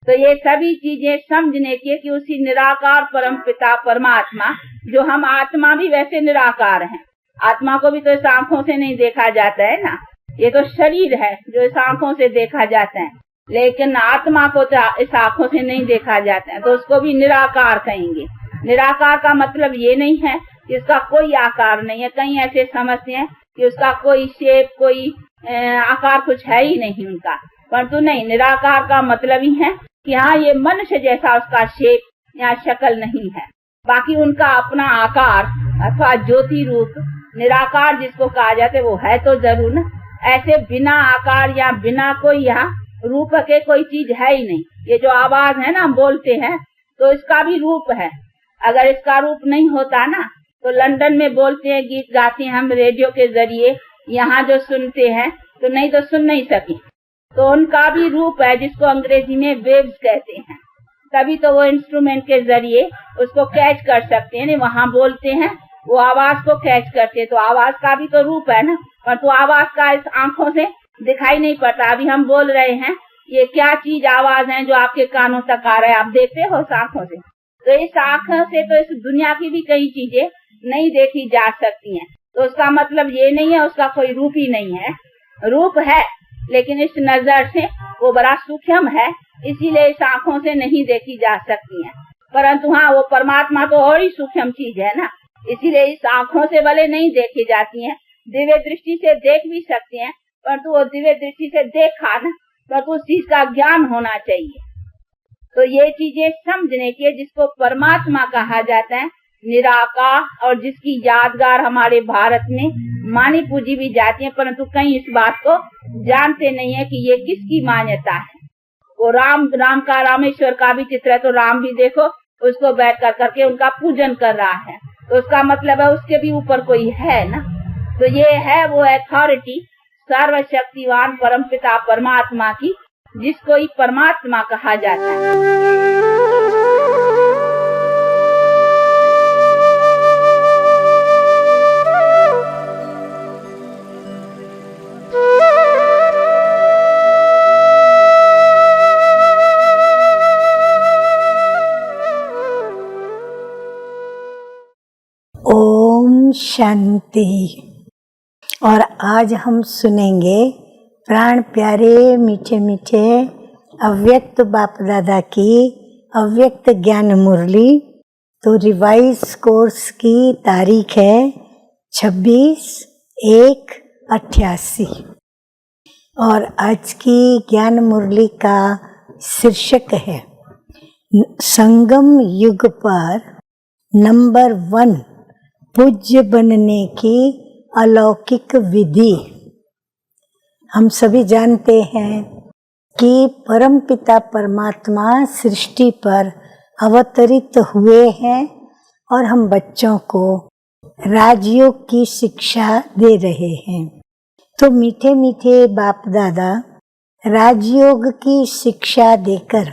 तो ये सभी चीजें समझने की कि उसी निराकार परम पिता परमात्मा, जो हम आत्मा भी वैसे निराकार हैं। आत्मा को भी तो इस आंखों से नहीं देखा जाता है ना, ये तो शरीर है जो इस आंखों से देखा जाता है, लेकिन आत्मा को तो इस आंखों से नहीं देखा जाता है। तो उसको भी निराकार कहेंगे। निराकार का मतलब ये नहीं है कि उसका कोई आकार नहीं है। कई ऐसे समझते हैं कि उसका कोई शेप, कोई आकार कुछ है ही नहीं उनका, परंतु नहीं, निराकार का मतलब ही है कि हाँ ये मनुष्य जैसा उसका शेप या शक्ल नहीं है, बाकी उनका अपना आकार अथवा ज्योति रूप निराकार जिसको कहा जाता है वो है तो जरूर ना। ऐसे बिना आकार या बिना कोई यहाँ रूप के कोई चीज है ही नहीं। ये जो आवाज है ना हम बोलते हैं तो इसका भी रूप है। अगर इसका रूप नहीं होता ना तो लंदन में बोलते हैं, गीत गाते हैं हम रेडियो के जरिए, यहाँ जो सुनते हैं तो नहीं तो सुन नहीं सके। तो उनका भी रूप है जिसको अंग्रेजी में वेव्स कहते हैं। तभी तो वो इंस्ट्रूमेंट के जरिए उसको कैच कर सकते हैं। वहाँ बोलते हैं वो आवाज को कैच करते हैं, तो आवाज का भी तो रूप है ना, पर तो आवाज का इस आंखों से दिखाई नहीं पड़ता। अभी हम बोल रहे हैं, ये क्या चीज आवाज है जो आपके कानों तक आ रहा है, आप देखते हो उस आंखों से। तो इस आंखों से तो इस दुनिया की भी कई चीजें नहीं देखी जा सकती हैं। तो उसका मतलब ये नहीं है उसका कोई रूप ही नहीं है। रूप है लेकिन इस नजर से वो बड़ा सूक्ष्म है, इसीलिए इस आंखों से नहीं देखी जा सकती है। परंतु हाँ वो परमात्मा तो और ही सूक्ष्म चीज है ना, इसीलिए इस आंखों से भले नहीं देखी जाती है, दिव्य दृष्टि से देख भी सकते हैं, परंतु वो दिव्य दृष्टि से देखा ना तो उस चीज का ज्ञान होना चाहिए। तो ये चीजें समझने की जिसको परमात्मा कहा जाता है निराकार, और जिसकी यादगार हमारे भारत में मानी पूजी भी जाती है, परंतु कई इस बात को जानते नहीं है कि ये किसकी मान्यता है। वो राम का, रामेश्वर का भी चित्र है, तो राम भी देखो उसको बैठ कर करके उनका पूजन कर रहा है, तो उसका मतलब है उसके भी ऊपर कोई है ना। तो ये है वो अथॉरिटी सर्वशक्तिवान परमपिता परमात्मा की, जिसको ही परमात्मा कहा जाता है।
शांति। और आज हम सुनेंगे प्राण प्यारे मीठे मीठे अव्यक्त बाप दादा की अव्यक्त ज्ञान मुरली। तो रिवाइज कोर्स की तारीख है 26/1/88 और आज की ज्ञान मुरली का शीर्षक है संगम युग पर नंबर 1 पूज्य बनने की अलौकिक विधि। हम सभी जानते हैं कि परमपिता परमात्मा सृष्टि पर अवतरित हुए हैं और हम बच्चों को राजयोग की शिक्षा दे रहे हैं। तो मीठे मीठे बाप दादा राजयोग की शिक्षा देकर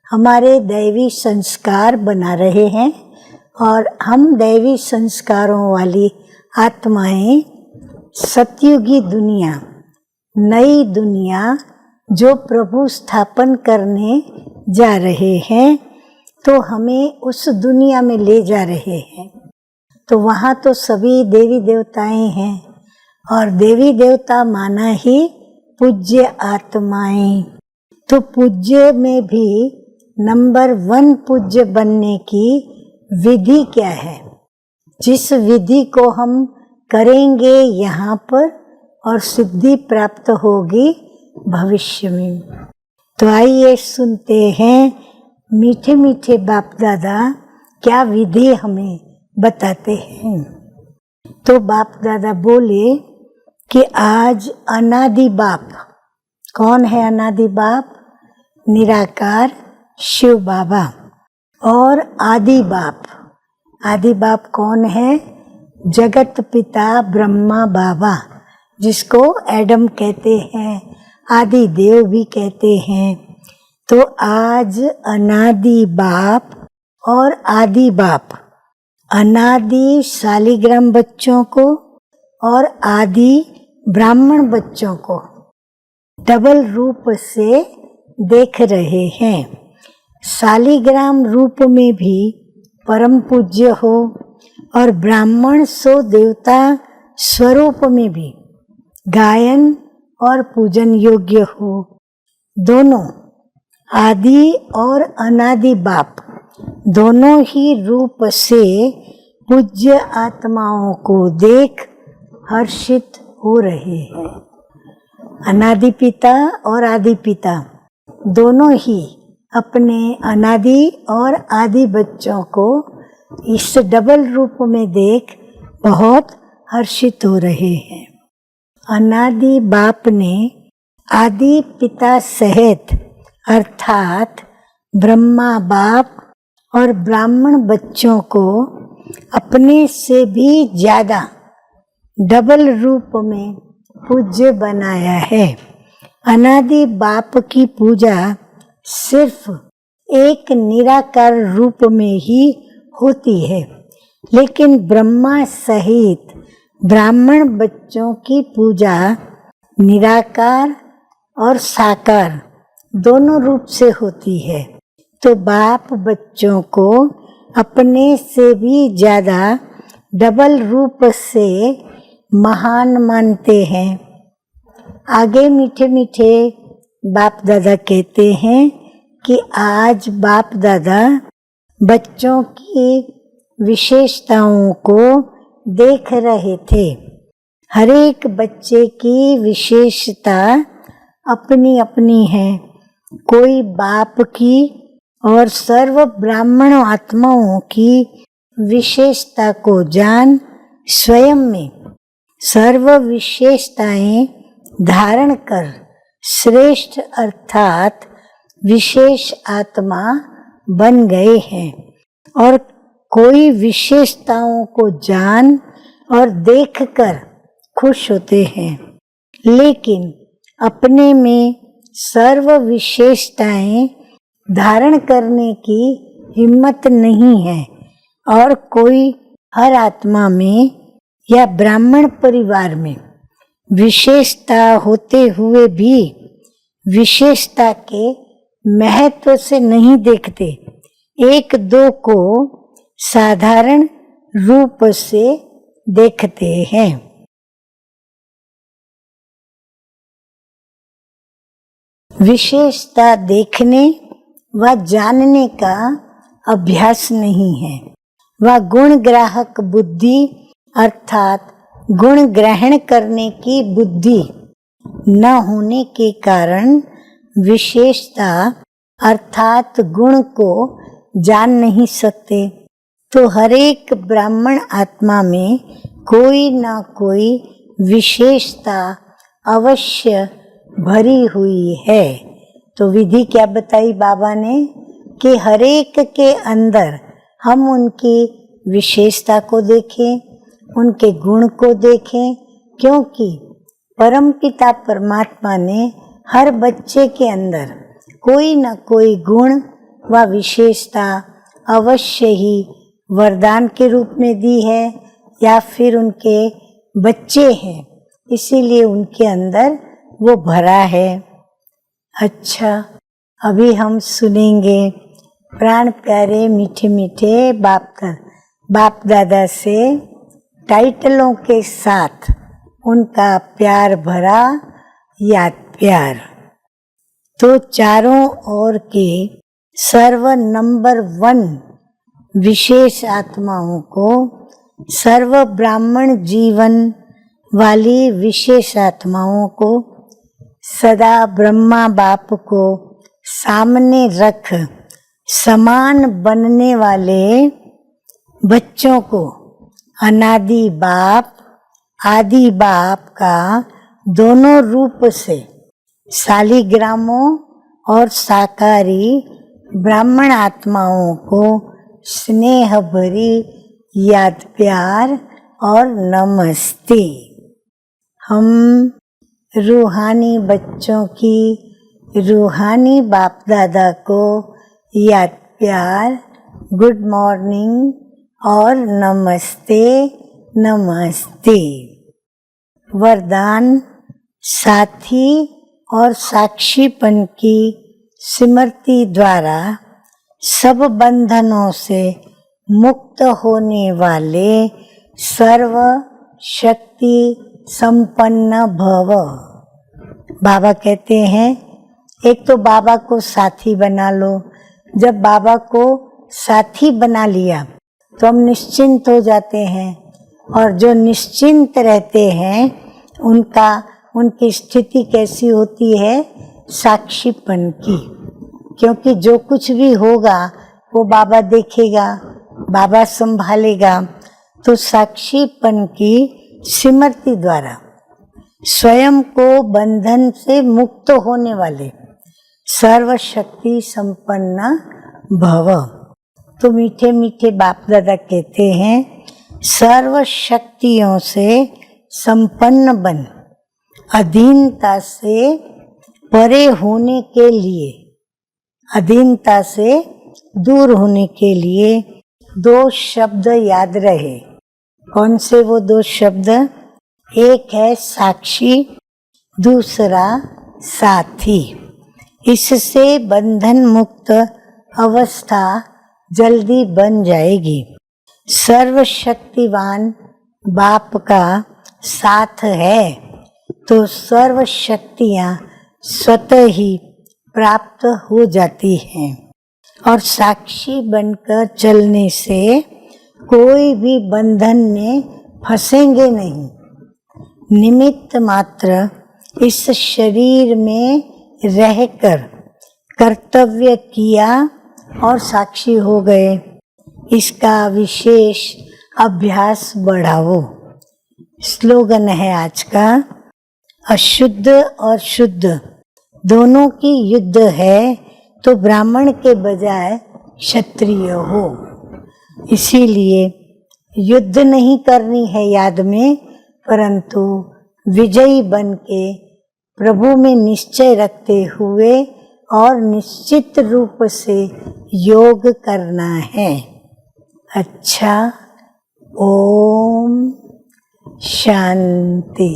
हमारे दैवी संस्कार बना रहे हैं और हम दैवी संस्कारों वाली आत्माएं सतयुगी दुनिया, नई दुनिया जो प्रभु स्थापन करने जा रहे हैं, तो हमें उस दुनिया में ले जा रहे हैं। तो वहाँ तो सभी देवी देवताएं हैं और देवी देवता माना ही पूज्य आत्माएं। तो पूज्य में भी नंबर 1 पूज्य बनने की विधि क्या है, जिस विधि को हम करेंगे यहाँ पर और सिद्धि प्राप्त होगी भविष्य में। तो आइए सुनते हैं मीठे मीठे बाप दादा क्या विधि हमें बताते हैं। तो बाप दादा बोले कि आज अनादि बाप, कौन है अनादि बाप? निराकार शिव बाबा। और आदि बाप, आदि बाप कौन है? जगत पिता ब्रह्मा बाबा, जिसको एडम कहते हैं, आदि देव भी कहते हैं। तो आज अनादि बाप और आदि बाप, अनादि शालिग्राम बच्चों को और आदि ब्राह्मण बच्चों को डबल रूप से देख रहे हैं। शालिग्राम रूप में भी परम पूज्य हो और ब्राह्मण सो देवता स्वरूप में भी गायन और पूजन योग्य हो। दोनों आदि और अनादि बाप दोनों ही रूप से पूज्य आत्माओं को देख हर्षित हो रहे हैं। अनादि पिता और आदि पिता दोनों ही अपने अनादि और आदि बच्चों को इस डबल रूप में देख बहुत हर्षित हो रहे हैं। अनादि बाप ने आदि पिता सहित अर्थात ब्रह्मा बाप और ब्राह्मण बच्चों को अपने से भी ज़्यादा डबल रूप में पूज्य बनाया है। अनादि बाप की पूजा सिर्फ एक निराकार रूप में ही होती है, लेकिन ब्रह्मा सहित ब्राह्मण बच्चों की पूजा निराकार और साकार दोनों रूप से होती है। तो बाप बच्चों को अपने से भी ज़्यादा डबल रूप से महान मानते हैं। आगे मीठे मीठे बाप दादा कहते हैं कि आज बाप दादा बच्चों की विशेषताओं को देख रहे थे। हर एक बच्चे की विशेषता अपनी अपनी है। कोई बाप की और सर्व ब्राह्मण आत्माओं की विशेषता को जान स्वयं में सर्व विशेषताएं धारण कर श्रेष्ठ अर्थात विशेष आत्मा बन गए हैं और कोई विशेषताओं को जान और देखकर खुश होते हैं, लेकिन अपने में सर्व विशेषताएं धारण करने की हिम्मत नहीं है और कोई हर आत्मा में या ब्राह्मण परिवार में विशेषता होते हुए भी विशेषता के महत्व से नहीं देखते। एक दो को साधारण रूप से देखते हैं। विशेषता देखने व जानने का अभ्यास नहीं है, वह गुण ग्राहक बुद्धि अर्थात गुण ग्रहण करने की बुद्धि न होने के कारण विशेषता अर्थात गुण को जान नहीं सकते। तो हर एक ब्राह्मण आत्मा में कोई न कोई विशेषता अवश्य भरी हुई है। तो विधि क्या बताई बाबा ने कि हर एक के अंदर हम उनकी विशेषता को देखें, उनके गुण को देखें, क्योंकि परमपिता परमात्मा ने हर बच्चे के अंदर कोई न कोई गुण व विशेषता अवश्य ही वरदान के रूप में दी है या फिर उनके बच्चे हैं, इसीलिए उनके अंदर वो भरा है। अच्छा, अभी हम सुनेंगे प्राण प्यारे मीठे मीठे बाप दादा से टाइटलों के साथ उनका प्यार भरा याद प्यार। तो चारों ओर के सर्व नंबर 1 विशेष आत्माओं को, सर्व ब्राह्मण जीवन वाली विशेष आत्माओं को, सदा ब्रह्मा बाप को सामने रख समान बनने वाले बच्चों को अनादि बाप आदि बाप का दोनों रूप से शालिग्रामों और साकारी ब्राह्मण आत्माओं को स्नेह भरी याद प्यार और नमस्ते। हम रूहानी बच्चों की रूहानी बाप दादा को याद प्यार, गुड मॉर्निंग और नमस्ते नमस्ते। वरदान साथी और साक्षीपन की स्मृति द्वारा सब बंधनों से मुक्त होने वाले सर्व शक्ति संपन्न भव। बाबा कहते हैं एक तो बाबा को साथी बना लो। जब बाबा को साथी बना लिया तो हम निश्चिंत हो जाते हैं, और जो निश्चिंत रहते हैं उनकी स्थिति कैसी होती है? साक्षीपन की, क्योंकि जो कुछ भी होगा वो बाबा देखेगा, बाबा संभालेगा। तो साक्षीपन की स्मृति द्वारा स्वयं को बंधन से मुक्त होने वाले सर्वशक्ति संपन्न भव। तो मीठे मीठे बाप दादा कहते हैं सर्व शक्तियों से संपन्न बन, अधीनता से परे होने के लिए, अधीनता से दूर होने के लिए 2 शब्द याद रहे। कौन से वो 2 शब्द? एक है साक्षी, दूसरा साथी। इससे बंधन मुक्त अवस्था जल्दी बन जाएगी। सर्वशक्तिवान बाप का साथ है तो सर्व शक्तियाँ स्वतः ही प्राप्त हो जाती हैं, और साक्षी बनकर चलने से कोई भी बंधन में फंसेंगे नहीं। निमित्त मात्र इस शरीर में रहकर कर्तव्य किया और साक्षी हो गए, इसका विशेष अभ्यास बढ़ाओ। स्लोगन है आज का, अशुद्ध और शुद्ध दोनों की युद्ध है तो ब्राह्मण के बजाय क्षत्रिय हो। इसीलिए युद्ध नहीं करनी है याद में, परंतु विजयी बन के प्रभु में निश्चय रखते हुए और निश्चित रूप से योग करना है। अच्छा, ओम शांति।